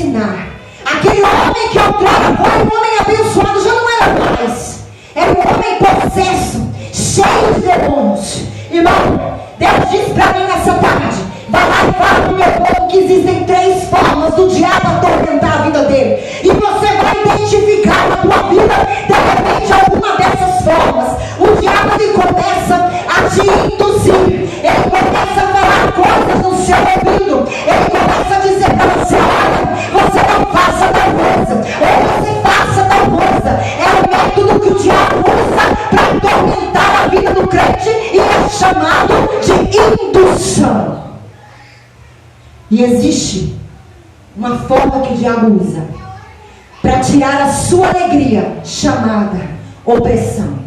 ensinar. Aquele homem que outrora foi um homem abençoado já não era mais. Era um homem possesso, cheio de demônios. Irmão, Deus diz para mim nessa tarde: vai lá e fala para o meu povo que existem 3 formas do diabo atormentar a vida dele. E você vai identificar na tua vida, de repente, alguma dessas formas. O diabo, ele começa a te induzir. Ele começa a falar coisas no seu ouvido. Ele começa a dizer para você: olha, você não faça tal coisa, ou você faça tal coisa. É o método que o diabo usa para atormentar a vida do crente, e é chamado de indução. E existe uma forma que o diabo usa para tirar a sua alegria, chamada opressão.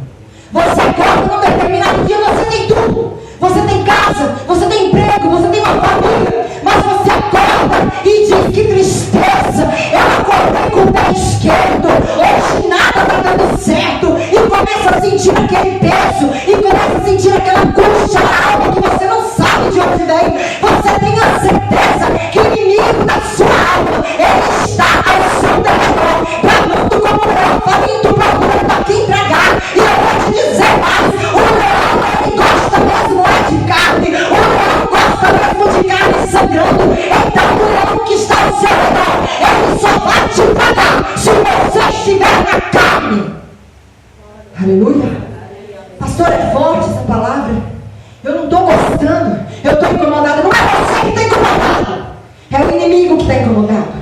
Você acorda num determinado dia, você tem tudo. Você tem casa, você tem emprego, você tem uma família. Mas você acorda e diz: que tristeza, eu acordei com o pé esquerdo, hoje nada está dando certo. E começa a sentir aquele peso, e começa a sentir aquela angústia na alma que você não sabe de onde vem. Você tem a certeza que o inimigo da sua alma, ele está ao seu derredor, bramando como um leão faminto, procurando a quem tragar. E eu vou te dizer mais: o leão, ele gosta mesmo de carne, o leão gosta mesmo de carne sangrando. Então o leão que está ao seu redor, ele só vai te pagar se você estiver na carne. Aleluia. Pastor, é forte essa palavra. Eu não estou gostando, eu estou incomodado. Não é você que está incomodado, é o inimigo que está incomodado.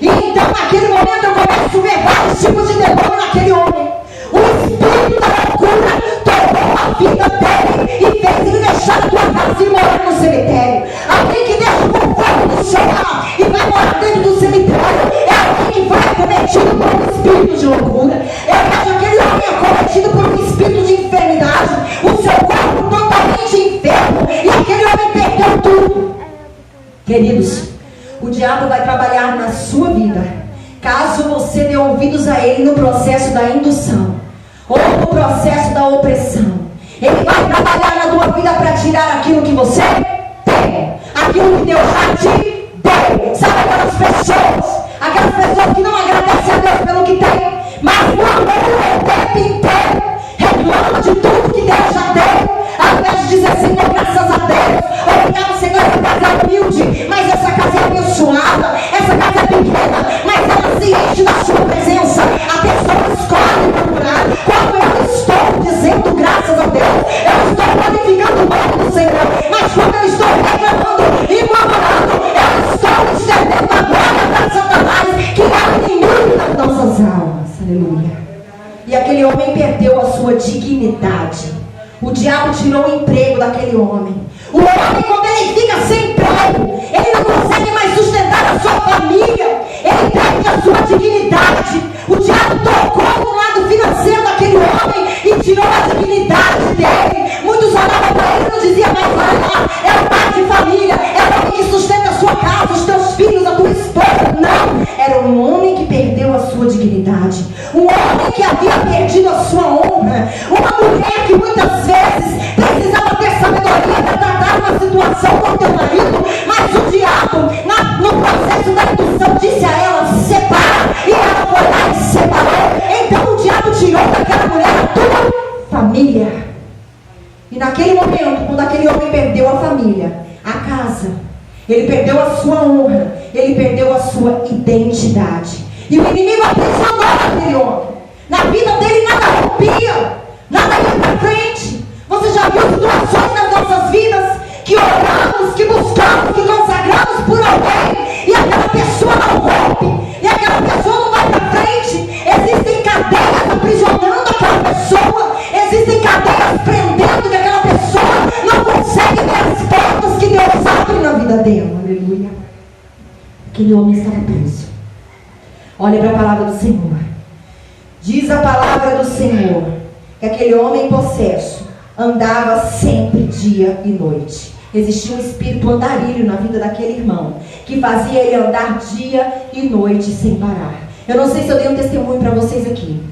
E então naquele momento eu começo a ver vários tipos de demônio naquele homem. O espírito da loucura tomou a vida dele e fez ele deixar a tua casa e morar no cemitério. Alguém que deixa o fogo do Senhor e vai morar dentro do cemitério é alguém que foi acometido por um espírito de loucura. Eu vejo aquele homem acometido por um espírito de enfermidade, o seu corpo totalmente enfermo, e aquele homem perdeu tudo. Queridos, o diabo vai trabalhar na sua vida caso você dê ouvidos a ele no processo da indução ou no processo da opressão. Ele vai trabalhar na tua vida para tirar aquilo que você tem, aquilo que Deus já te deu. Sabe aquelas pessoas que não agradecem a Deus pelo que tem, mas o tempo inteiro reclama de tudo que Deus já deu, ao invés de dizer: Senhor, graças a Deus, obrigado, Senhor, essa casa é humilde, mas essa casa é abençoada, essa casa é pequena, mas ela se enche da sua presença. A pessoa escolhe procurar. Quando eu estou dizendo graças a Deus, eu estou glorificando o nome do Senhor, mas quando eu estou reclamando e murmurando, eu estou estendendo a glória para Satanás, que é o inimigo das nossas almas. Aleluia. E aquele homem perdeu a sua dignidade. O diabo tirou o emprego daquele homem. O homem, quando ele fica sem emprego, ele não consegue mais sustentar a sua família, ele perde a sua dignidade. O diabo tocou no lado financeiro daquele homem e tirou a dignidade dele. Muitos olhavam para ele e não diziam: mas olha lá, é o pai de família, é o homem que sustenta a sua casa, os teus filhos, a tua esposa. Não, era um homem que perdeu a sua dignidade, um homem que havia perdido a sua honra, uma mulher que muitas vezes precisava ter sabedoria para tratar uma situação com o teu marido, mas o diabo, no processo da indução, disse a ela: separa, e ela foi lá e separou. Então o diabo tirou daquela mulher a tua família. E naquele momento, quando aquele homem perdeu a família, a casa, ele perdeu a sua honra, ele perdeu a sua identidade. E o inimigo aprisionou aquele homem. Na vida dele nada rompia, nada ia para frente. Você já viu situações nas nossas vidas que oramos, que buscamos, que consagramos por alguém, e aquela pessoa não rompe, e aquela pessoa não vai para frente? Existem cadeias aprisionando aquela pessoa, existem cadeias prendendo que aquela pessoa não consegue ver as portas que Deus abre na vida dela. Aleluia. Aquele homem estava preso. Olha para a palavra do Senhor. Diz a palavra do Senhor que aquele homem possesso andava sempre dia e noite. Existia um espírito andarilho na vida daquele irmão, que fazia ele andar dia e noite sem parar. Eu não sei se eu dei um testemunho para vocês aqui.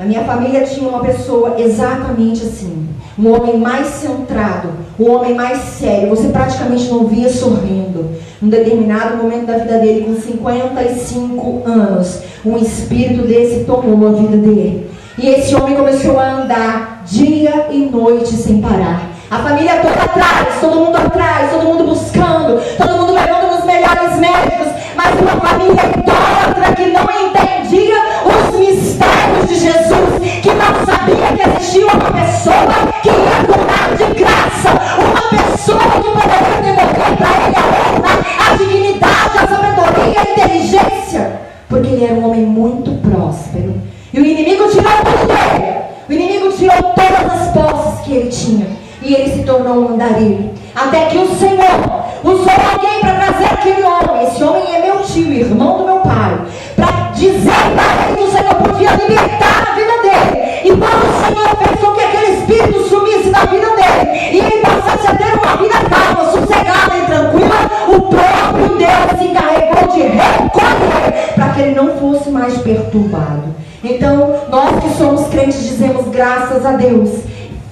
Na minha família tinha uma pessoa exatamente assim. Um homem mais centrado, um homem mais sério. Você praticamente não via sorrindo. Num determinado momento da vida dele, com 55 anos, um espírito desse tomou a vida dele. E esse homem começou a andar dia e noite sem parar. A família toda atrás, todo mundo buscando, todo mundo levando nos melhores médicos, mas uma família idólatra que não entendia os mistérios de Jesus, que não sabia que existia uma pessoa que ia curar de graça, uma pessoa que poderia devolver para ele a honra, a dignidade, a sabedoria, a inteligência, porque ele era um homem muito próspero. E o inimigo tirou tudo dele. O inimigo tirou todas as posses que ele tinha. E ele se tornou um andarilho. Até que o Senhor usou alguém para trazer aquele homem. Esse homem é meu tio, irmão do meu pai. Para dizer para ele que o Senhor podia libertar a vida dele. E quando o Senhor fez com que aquele espírito sumisse da vida dele, e ele passasse a ter uma vida calma, sossegada e tranquila, o próprio Deus se encarregou de recolher para que ele não fosse mais perturbado. Então, nós que somos crentes dizemos graças a Deus.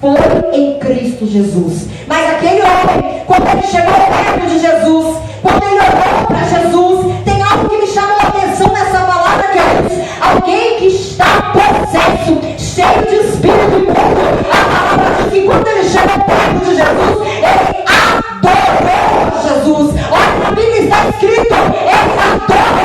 Foi em Cristo Jesus. Mas aquele homem, quando ele chegou perto de Jesus, quando ele olhou para Jesus, tem algo que me chamou a atenção nessa palavra, queridos. Alguém que está possesso, cheio de espírito imundo. A palavra diz que quando ele chegou perto de Jesus, ele adorou Jesus. Olha, na Bíblia está escrito, ele adorou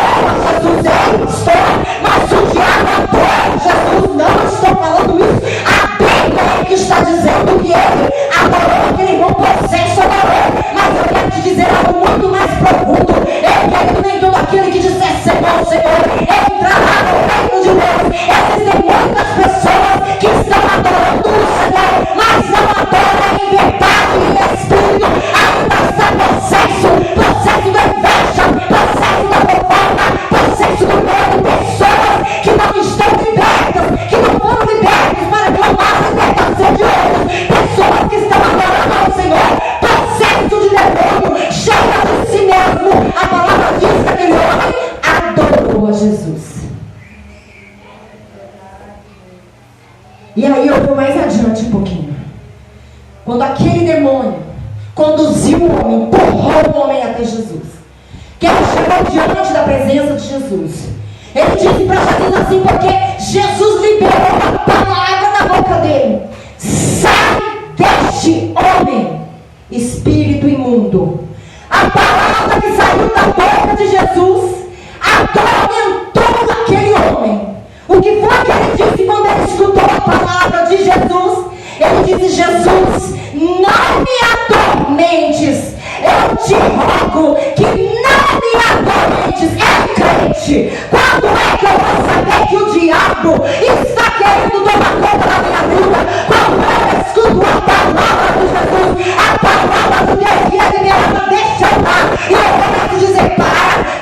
Jesus. Ele estou, mas o diabo adora Jesus. Não estou falando isso. A Bíblia que está dizendo que ele adorou aquele irmão possesso, adorou. Mas eu quero te dizer algo muito mais profundo. Eu quero que nem todo aquele que disser Senhor, Senhor, entrará no reino de Deus. Existem muitas pessoas que estão adorando o Senhor, mas não adoram em verdade e em espírito. Ainda está possesso da inveja, possesso da fofoca, possesso do medo. Pessoas que não estão libertas, que não foram libertas para clamar a libertação de outros. Pessoas que estão adorando ao Senhor, possesso de demônio, cheia de si mesmo. A palavra diz que aquele homem adorou a Jesus. E aí eu vou mais adiante um pouquinho. Quando aquele demônio conduziu o homem, empurrou o homem até Jesus, que ele chegou diante da presença de Jesus, ele disse para Jesus assim, porque Jesus liberou a palavra da boca dele: sai deste homem, espírito imundo. A palavra que saiu da boca de Jesus atormentou aquele homem. O que foi que ele disse quando ele escutou a palavra de Jesus? Ele disse: Jesus, não me atormentes. Eu te rogo que não me atormentes. É crente. Quando é que eu vou saber que o diabo está querendo tomar conta da minha vida? Quando eu escuto a palavra de Jesus, a palavra de Deus que é liberada, deixa eu lá. E eu começo a dizer: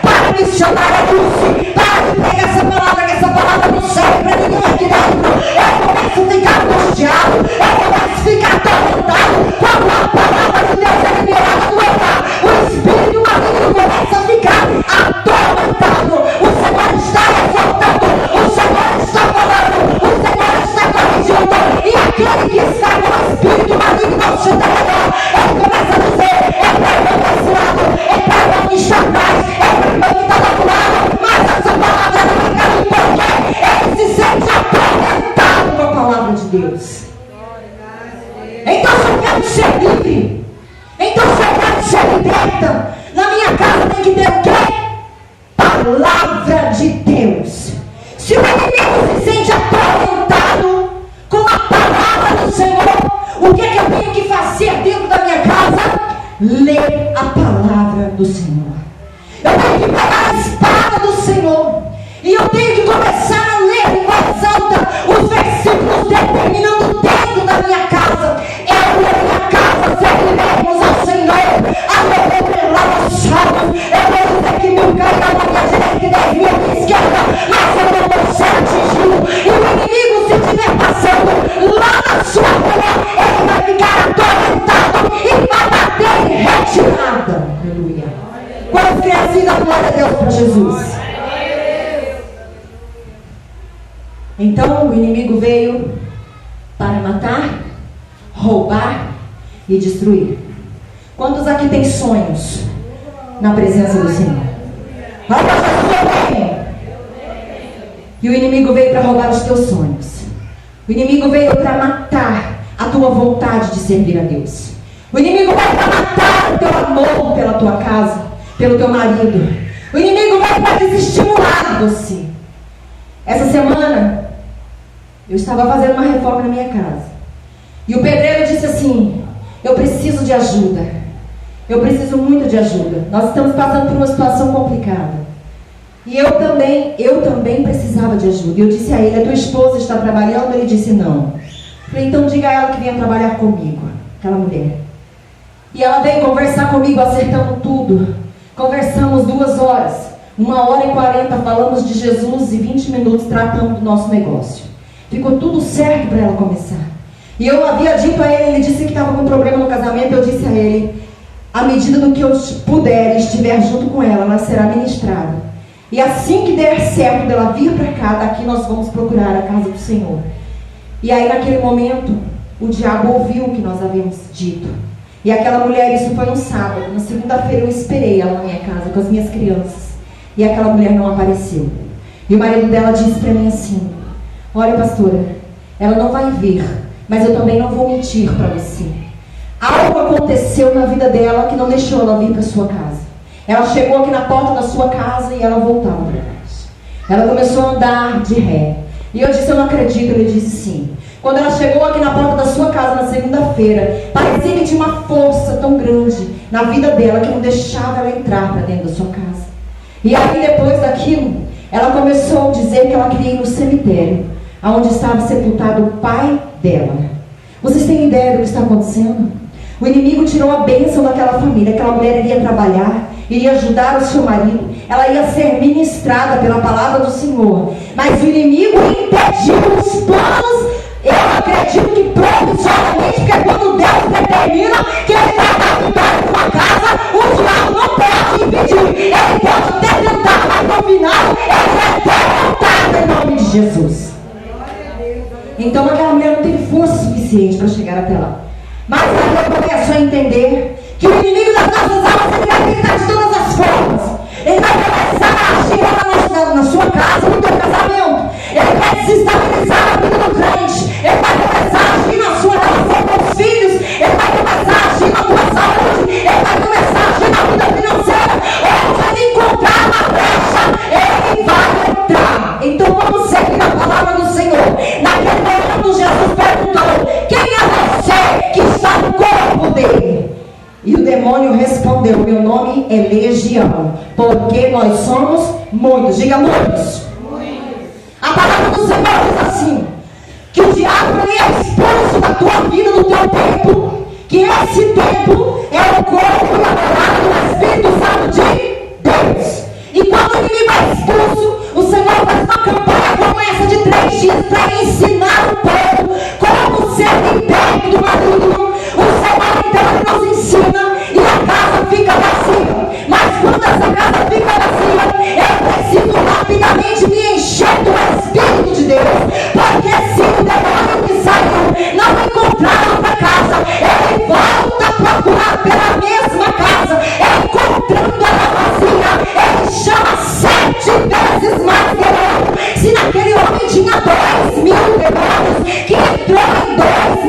para missionária Dulce, para de pregar essa palavra, que essa palavra não serve para ninguém aqui dentro. Eu começo a ficar angustiado, eu começo a ficar atormentado. Quando a palavra de Deus é liberada do altar, o espírito maligno começa a ficar atormentado. O Senhor está exaltando, o Senhor está falando, o Senhor está corrigindo. E aquele que está com o espírito maligno ao seu redor, ele começa a dizer: é para o meu lado, é para o que está atrás, é para o que está do lado. Mas essa palavra não vai cair, porque ele se sente atormentado com a palavra de Deus. Então se eu quero ser livre, então se eu quero ser liberta, na minha casa tem que ter o quê? Palavra de Deus. Se o inimigo se sente atormentado com a palavra do Senhor, o que é que eu tenho que fazer dentro da minha casa? Ler a palavra do Senhor. Eu tenho que pegar a espada do Senhor e eu tenho que começar a ler em voz alta os versículos determinando dentro da minha casa. Eu e a minha casa serviremos ao Senhor. A eu lá nos salmos, eu vou dizer que 1000 cairão à minha direita e 10.000 à minha esquerda, mas eu não vou ser atingido. E o inimigo, se estiver passando lá na sua rua, ele vai ficar atormentado e vai bater em retirada. Aleluia. Quando criancinhas, glória a Deus para Jesus. Então o inimigo veio para matar, roubar e destruir. Quantos aqui têm sonhos na presença do Senhor? Fala para Jesus, eu tenho. E o inimigo veio para roubar os teus sonhos. O inimigo veio para matar a tua vontade de servir a Deus. O inimigo veio para matar o teu amor pela tua casa, pelo teu marido. O inimigo veio para desestimular você. Essa semana eu estava fazendo uma reforma na minha casa. E o pedreiro disse assim: eu preciso de ajuda. Eu preciso muito de ajuda. Nós estamos passando por uma situação complicada. E eu também precisava de ajuda. E eu disse a ele: a tua esposa está trabalhando? Ele disse: não. Eu falei: então diga a ela que venha trabalhar comigo, aquela mulher. E ela veio conversar comigo, acertando tudo. Conversamos 2 horas, 1h40, falamos de Jesus e 20 minutos tratando do nosso negócio. Ficou tudo certo para ela começar. E eu havia dito a ele disse que estava com problema no casamento. Eu disse a ele: à medida do que eu puder e estiver junto com ela, ela será ministrada. E assim que der certo dela vir para cá, daqui nós vamos procurar a casa do Senhor. E aí naquele momento, o diabo ouviu o que nós havíamos dito. E aquela mulher, isso foi no sábado. Na segunda-feira eu esperei ela na minha casa com as minhas crianças. E aquela mulher não apareceu. E o marido dela disse para mim assim: olha, pastora, ela não vai vir, mas eu também não vou mentir para você. Algo aconteceu na vida dela que não deixou ela vir para sua casa. Ela chegou aqui na porta da sua casa e ela voltava para trás. Ela começou a andar de ré. E eu disse: eu não acredito. Ele disse: sim. Quando ela chegou aqui na porta da sua casa na segunda-feira, parecia que tinha uma força tão grande na vida dela que não deixava ela entrar para dentro da sua casa. E aí depois daquilo, ela começou a dizer que ela queria ir no cemitério, onde estava sepultado o pai dela. Vocês têm ideia do que está acontecendo? O inimigo tirou a bênção daquela família. Aquela mulher iria trabalhar, iria ajudar o seu marido, ela ia ser ministrada pela palavra do Senhor. Mas o inimigo impediu os planos. Eu acredito que profissionalmente, porque quando Deus determina que ele vai dar vitória para uma casa, o diabo não pode impedir. Ele pode até tentar, mas no final ele vai derrotar em nome de Jesus. Então aquela mulher não teve força suficiente para chegar até lá. Mas aí eu começo a entender que o inimigo das nossas almas, ele vai tentar de todas as formas. Ele vai começar a agir na sua casa, no teu casamento. Ele vai desestabilizar a vida do crente. Ele vai começar a agir na sua relação com os filhos. Ele vai começar a agir na tua saúde. Ele vai começar a agir na vida financeira. Onde ele encontrar uma brecha, ele vai entrar. Então vamos seguir a palavra do Senhor. Naquele momento Jesus perguntou: quem é você que está no corpo dele? E o demônio respondeu: meu nome é Legião, porque nós somos muitos. Diga muitos. A palavra do Senhor diz assim: que o diabo é expulso da tua vida, do teu tempo, que esse tempo é o corpo e a morada do Espírito Santo de Deus. E quando o inimigo é expulso, o Senhor faz uma campanha como essa de 3 dias para ensinar o povo como ser liberto do maligno. O Senhor então nos ensina e a casa fica vazia. Mas quando essa casa fica vazia, eu preciso rapidamente me encher do Espírito de Deus. Porque se o demônio que saiu não encontrar outra casa, ele volta a procurar pela mesma casa, encontrando ela vazia, ele chama 7 vezes mais demônios. Se naquele homem tinha 2.000 demônios, que entrou em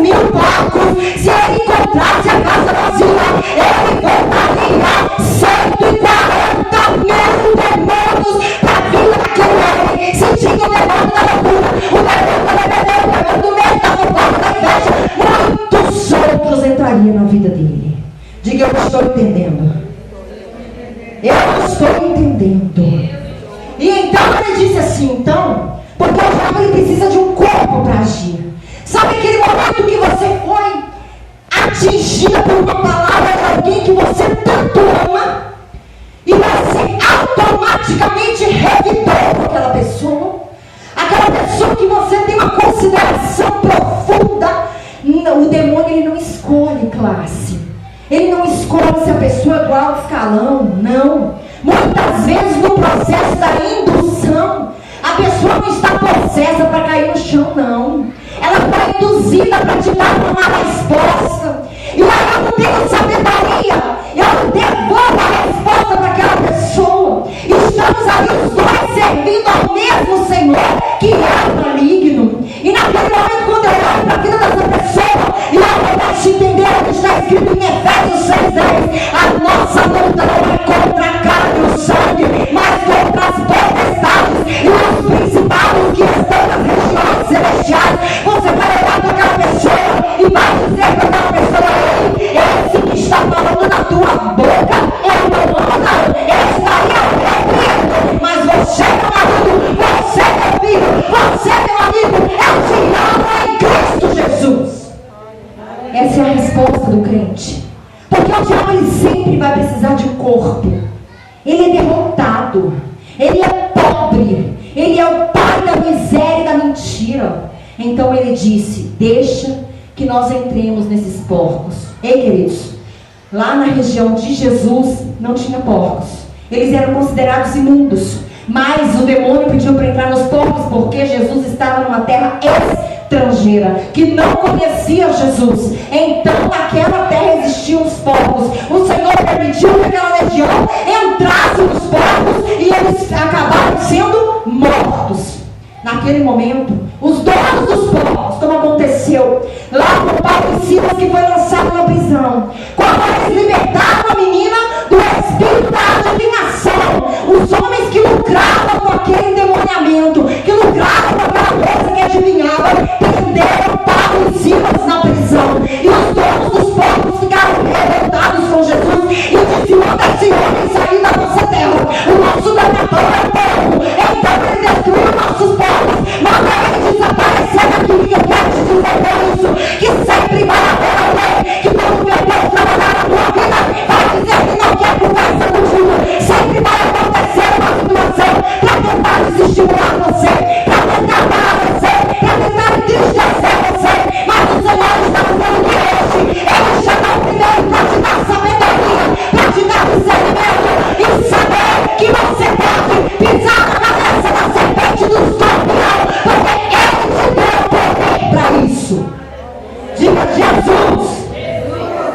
2.000 porcos, se ele encontrasse a casa vazia, ele voltaria 140.000 demônios para a vida daquele homem. Se tinha o demônio da loucura, o demônio da rebelião, o demônio do medo, da fofoca, da inveja, muitos outros entrariam na vida dele. Diga: eu estou entendendo. Eu estou entendendo. E então ele disse assim: então, porque o diabo ele precisa de um corpo para agir. Sabe aquele momento que você foi atingida por uma palavra de alguém que você tanto ama, e você automaticamente revidou com aquela pessoa, aquela pessoa que você tem uma consideração profunda? O demônio ele não escolhe classe, ele não escolhe se a pessoa é do alto escalão, não. Muitas vezes no processo da indução, a pessoa não está possessa para cair no chão, não. Ela foi induzida para te dar uma resposta. E aí eu não tenho sabedoria, eu devolvo a resposta para aquela pessoa. Estamos ali os dois servindo ao mesmo Senhor, que é o maligno. E naquele momento, quando eu olho para a vida dessa pessoa, e eu posso entender o que está escrito em Efésios 6:10, a nossa luta não é contra a carne e o sangue, mas contra as potestades e os principados que estão nas regiões celestiais. Você vai olhar para aquela pessoa e vai dizer para aquela pessoa: esse que está falando na tua boca é o meu irmão, eu estaria alegre, mas você, meu marido, você, meu filho, você, meu amigo, é o Senhor em Cristo Jesus. Essa é a resposta do crente. Porque o diabo, ele sempre vai precisar de corpo. Ele é derrotado, ele é pobre, ele é o pai da miséria e da mentira. Então ele disse: deixa que nós entremos nesses porcos. Ei, queridos, lá na região de Jesus não tinha porcos, eles eram considerados imundos. Mas o demônio pediu para entrar nos porcos porque Jesus estava numa terra estrangeira, que não conhecia Jesus. Então naquela terra existiam os porcos. O Senhor permitiu que aquela legião entrasse nos porcos e eles acabaram sendo mortos. Naquele momento, os donos dos porcos, como aconteceu lá com o Paulo e Silas, que foi lançado na prisão, quando eles libertaram a menina do espírito da adivinhação, os homens que lucravam com aquele endemoniamento, que lucravam com aquela coisa que adivinhava, prenderam Paulo e Silas na prisão. E os donos dos porcos ficaram revoltados com Jesus e disseram: manda esse homem sair da nossa terra, o nosso domador é porco, então ele destruiu nossos porcos. Manda ele desaparecer daqui. Que eu quero te dizer por isso, que sempre vai haver alguém que quando vê Deus trabalhar na tua vida, vai dizer que não quer conversa contigo. Sempre vai acontecer uma situação para tentar desestimular você, para tentar parar você, para tentar entristecer você. Mas o Senhor está dizendo que hoje Ele chamou primeiro para te dar sabedoria, para te dar discernimento e saber que você pode pisar na cabeça da serpente do escorpião, porque Ele te deu poder para isso. Diga: Jesus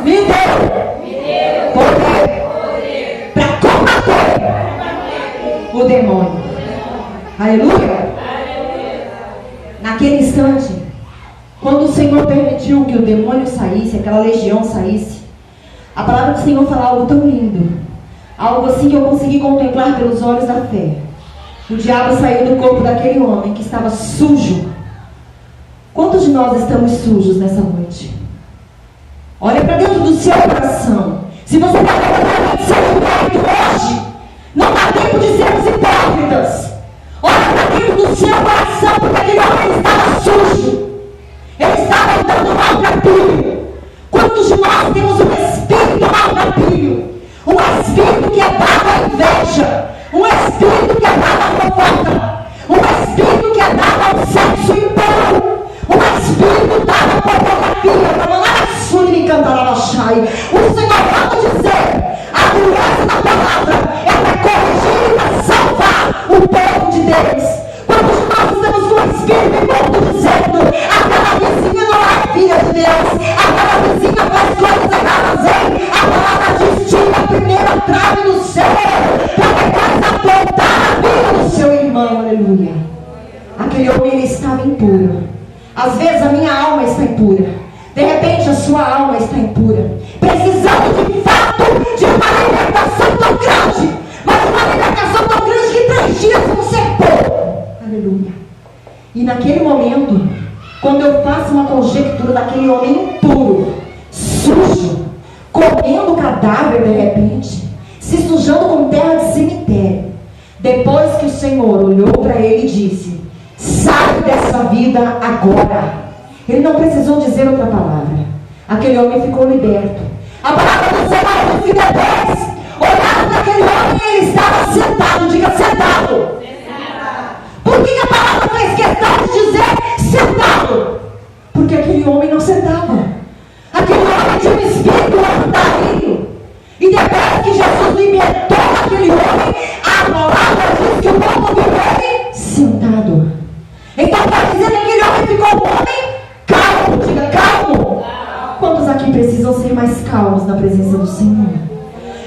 me deu poder para combater o demônio. Aleluia. Naquele instante, quando o Senhor permitiu que o demônio saísse, aquela legião saísse, a palavra do Senhor fala algo tão lindo, algo assim que eu consegui contemplar pelos olhos da fé. O diabo saiu do corpo daquele homem que estava sujo. Quantos de nós estamos sujos nessa noite? Olha para dentro do seu coração. Se você está verdadeiramente sendo mérito hoje, não dá tempo de sermos hipócritas. Olha para dentro do seu coração, porque aquele homem estava sujo. Ele estava andando maltrapilho. Quantos de nós temos um espírito maltrapilho? Um espírito que é dado à inveja, um espírito que é dado à fofoca, um espírito que é dado ao sexo impuro, um espírito dado à pornografia, para mandar a sua e cantar a Baixai. O Senhor vai dizer: a dureza da palavra é para corrigir e para salvar o povo de Deus. Quando nós estamos com o espírito imundo dizendo: aquela vizinha não é filha de Deus, aquela vizinha faz coisas erradas, hein? A palavra diz: tira a primeira trave do céu, para depois apontar a vida do seu irmão. Aleluia. Aquele homem, ele estava impuro. Às vezes a minha alma está impura, de repente a sua alma está impura, precisando de fato de uma libertação tão grande, mas uma libertação tão grande que 3 dias vão ser pouco. Aleluia. E naquele momento, quando eu faço uma conjectura daquele homem impuro, sujo, comendo cadáver de repente, se sujando com terra de cemitério, depois que o Senhor olhou para ele e disse: sai dessa vida agora. Ele não precisou dizer outra palavra. Aquele homem ficou liberto. A palavra do Senhor disse depois: olharam para aquele homem e ele estava sentado. Diga: sentado. Por que a palavra fez questão de dizer sentado? Porque aquele homem não sentava. Aquele homem tinha um espírito andarilho. E depois que Jesus libertou aquele homem, a palavra diz que o povo viu ele sentado. Então mais calmos na presença do Senhor?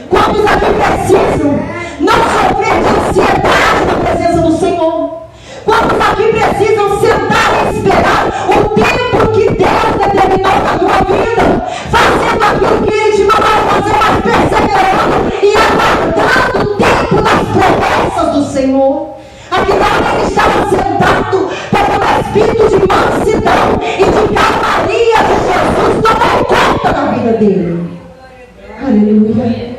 Quantos aqui precisam não sofrer de ansiedade na presença do Senhor? Quantos aqui precisam sentar e esperar o tempo que Deus determinou na tua vida, fazendo aquilo que Ele te mandou fazer, mas perseverando e aguardando o tempo das promessas do Senhor? Aqui não, ele estava sentado porque o espírito de mansidão e de calmaria de Jesus tomou conta da vida dele. Aleluia.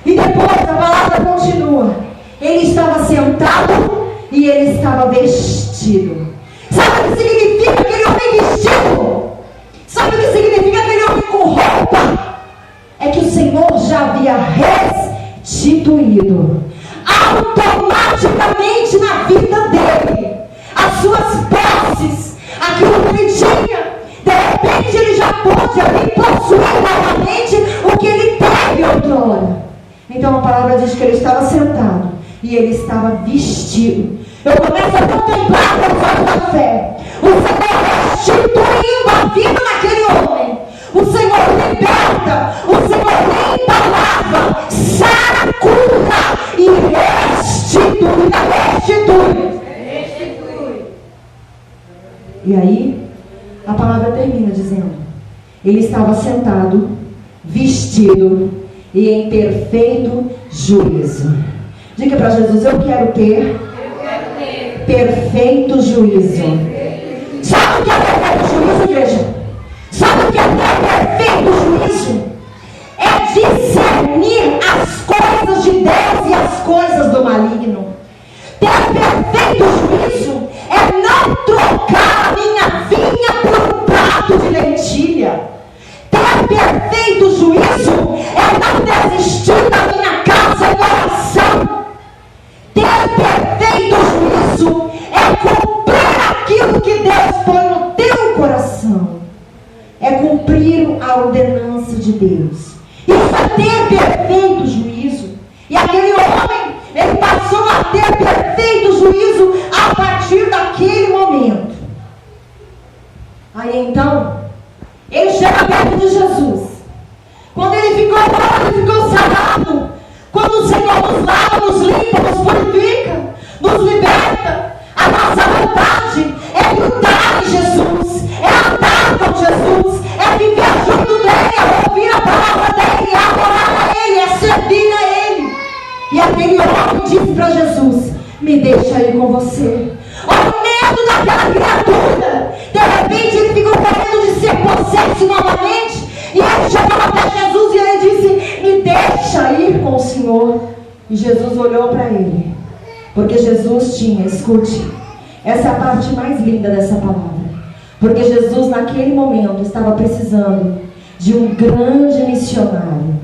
E depois a palavra continua. Ele estava sentado e ele estava vestido. Sabe o que significa aquele homem vestido? Sabe o que significa aquele homem com roupa? É que o Senhor já havia restituído automaticamente na vida dele as suas posses, aquilo que ele tinha. De repente ele já pôde ali possuir novamente o que ele teve outrora. Então a palavra diz que ele estava sentado e ele estava vestido. Eu começo a contemplar pelos olhos da fé o Senhor restituindo a vida naquele homem. O Senhor liberta, o Senhor limpa, lava, sara, cura e restitui. E aí a palavra termina dizendo: ele estava sentado, vestido e em perfeito juízo. Diga para Jesus: eu quero ter perfeito juízo. Sabe o que é perfeito juízo, igreja? Sabe o que é ter perfeito juízo? É discernir as coisas de Deus e as coisas do maligno. Ter perfeito juízo é não trocar a minha vinha por um prato de lentilha. Ter perfeito juízo é não desistir da minha casa em oração. Ter perfeito juízo é cumprir aquilo que Deus põe no teu coração. É cumprir a ordenança de Deus. Isso é ter perfeito juízo. E aquele homem, ele passou a ter perfeito juízo a partir daquele momento. Aí então, ele chega perto de Jesus. Quando ele ficou bom, ele ficou sarado. Quando o Senhor nos lava, nos limpa, nos purifica, nos liberta, a nossa vontade é lutar em Jesus, é andar com Jesus, é viver junto dele, é ouvir a palavra dele, é adorar a ele, é servir a ele. E aquele homem disse para Jesus: me deixa ir com você. Olha o medo daquela criatura. De repente ele ficou com medo de ser possesso novamente. E ele chegou até Jesus e ele disse: me deixa ir com o Senhor. E Jesus olhou para ele. Porque Jesus tinha, escute, essa é a parte mais linda dessa palavra. Porque Jesus naquele momento estava precisando de um grande missionário.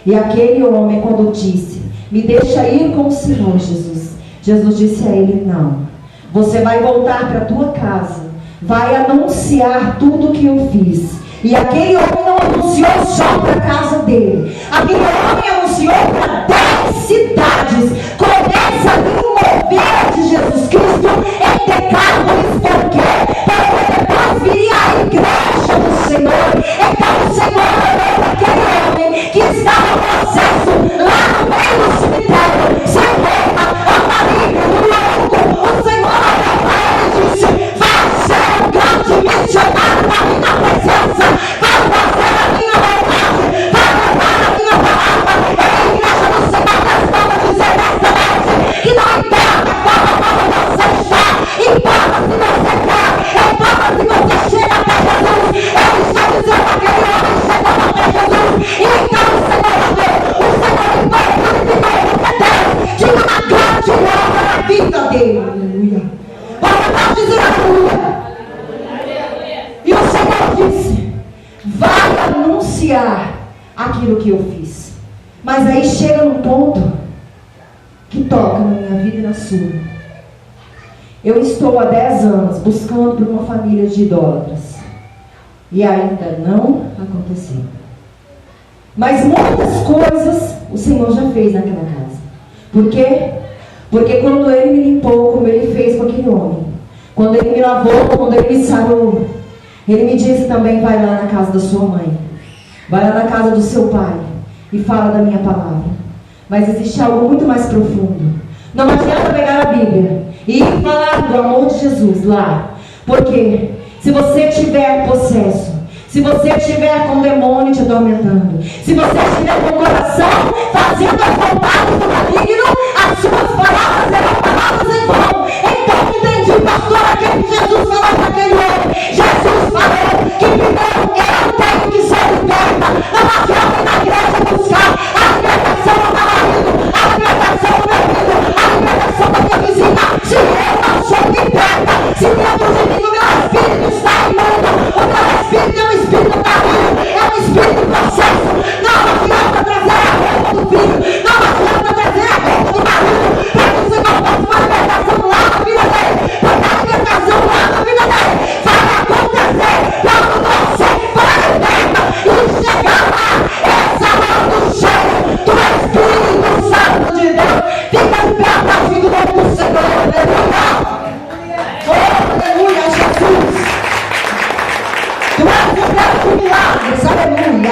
E aquele homem, quando disse: me deixa ir com o Senhor, Jesus, Jesus disse a ele: não, você vai voltar para a tua casa, vai anunciar tudo o que eu fiz. E aquele homem não anunciou só para a casa dele, aquele homem anunciou para 10 cidades. Começa ali o mover de Jesus Cristo em Decápolis. Por quê? Porque depois viria a igreja do Senhor. Então o Senhor olhou para aquele homem que estava no processo lá no meio do cemitério, sem roupa, amarillo, louco. O Senhor olhou para ele e disse: vai ser um grande missionário na minha presença, vai fazer a minha vontade, vai levar a minha palavra. É a igreja do Senhor que estava dizendo esta noite que não importa qual forma você está, importa se você quer, importa se você chega até Jesus. Eu estou dizendo que aquele homem chegou até Jesus, e então o Senhor olhou, o Senhor Deus tinha uma grande obra na vida dele. Aleluia. Você pode dizer aleluia? E o Senhor disse: vai anunciar aquilo que eu fiz. Mas aí chega num ponto que toca na minha vida e na sua. Eu estou há 10 anos buscando por uma família de idólatras, e ainda não aconteceu. Mas muitas coisas o Senhor já fez naquela casa. Por quê? Porque quando Ele me limpou, como Ele fez com aquele homem, quando Ele me lavou, quando Ele me sarou, Ele me disse também: vai lá na casa da sua mãe. Vai lá na casa do seu pai e fala da minha palavra. Mas existe algo muito mais profundo. Não adianta pegar a Bíblia e ir falar do amor de Jesus lá. Porque se você tiver possesso, se você estiver com o demônio te atormentando, se você estiver com o coração fazendo as vontades do maligno, as suas palavras serão palavras em vão. Então entendi, pastor, aquele que Jesus falou para aquele homem. Jesus falou que primeiro eu tenho que ser liberta. Não adianta ir na igreja buscar a libertação do meu marido, a libertação do meu filho, a libertação da minha vizinha. Se eu não sou liberta, se dentro de mim o meu espírito está imundo, o meu espírito é um espírito maligno, é um espírito de processo. Não adianta trazer a roupa do filho, não adianta trazer a roupa do marido, para que o Senhor faça uma libertação lá na vida dele, porque a libertação lá na vida dele vai acontecer quando você for liberta e chegar lá, exalando o cheiro do Espírito Santo de Deus. Fica de pé, aplaudindo o nome do Senhor. Aleluia! Oh, aleluia, Jesus! Tu és o Deus de milagres, aleluia!